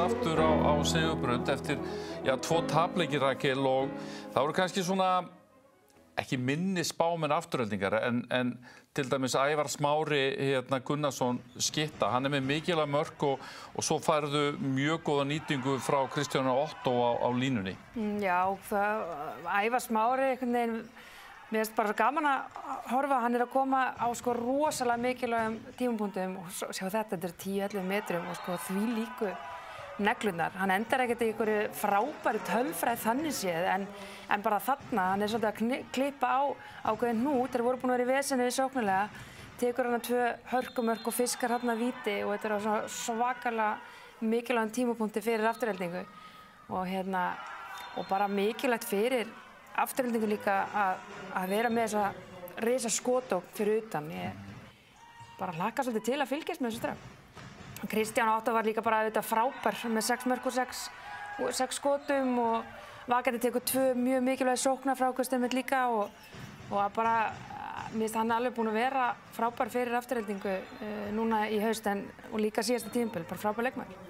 aftur á sigurbraut eftir, já, 2 tapleiki, Rakel, og það voru kannski svona ekki minni spámenn afturheldingar en til dæmis Ævar Smári Gunnarsson skytta, hann með mikilvæg mörk og svo færðu mjög góða nýtingu frá Kristján Otto á línunni. Já, Ævar Smári einhvern veginn, mér finnst bara gaman að horfa, hann að koma á sko rosalega mikilvægum tímapunktum og sjá þetta er 10-11 metrum og sko því líku neglunar. Hann endar ekkert í einhverju frábæru tölfræði þannig séð en bara þarna, hann svolítið að klippa á ákveðin hnút, þeir voru búin að vera í veseni sóknarlega, tekur hann 2 hörkumörk og fiskar hann að víti og þetta er svona svakalega mikilvægum tímapunkti fyrir afturheldingu og bara mikilvægt fyrir afturheldingu líka að vera með þessa risa skotókn fyrir utan. Ég bara hlakka svolítið til að fylgjast með þessu straf. Kristján Otto var líka bara auðvitað frábær með 6 mörk og 6 skotum og Vakandi tekur 2 mjög mikilvæg sóknarfrákvæmstir með líka og bara, mér finnst hann alveg búinn að vera frábær fyrir afturheldingu núna í haust og líka síðasta tímabil, bara frábær leikmaður.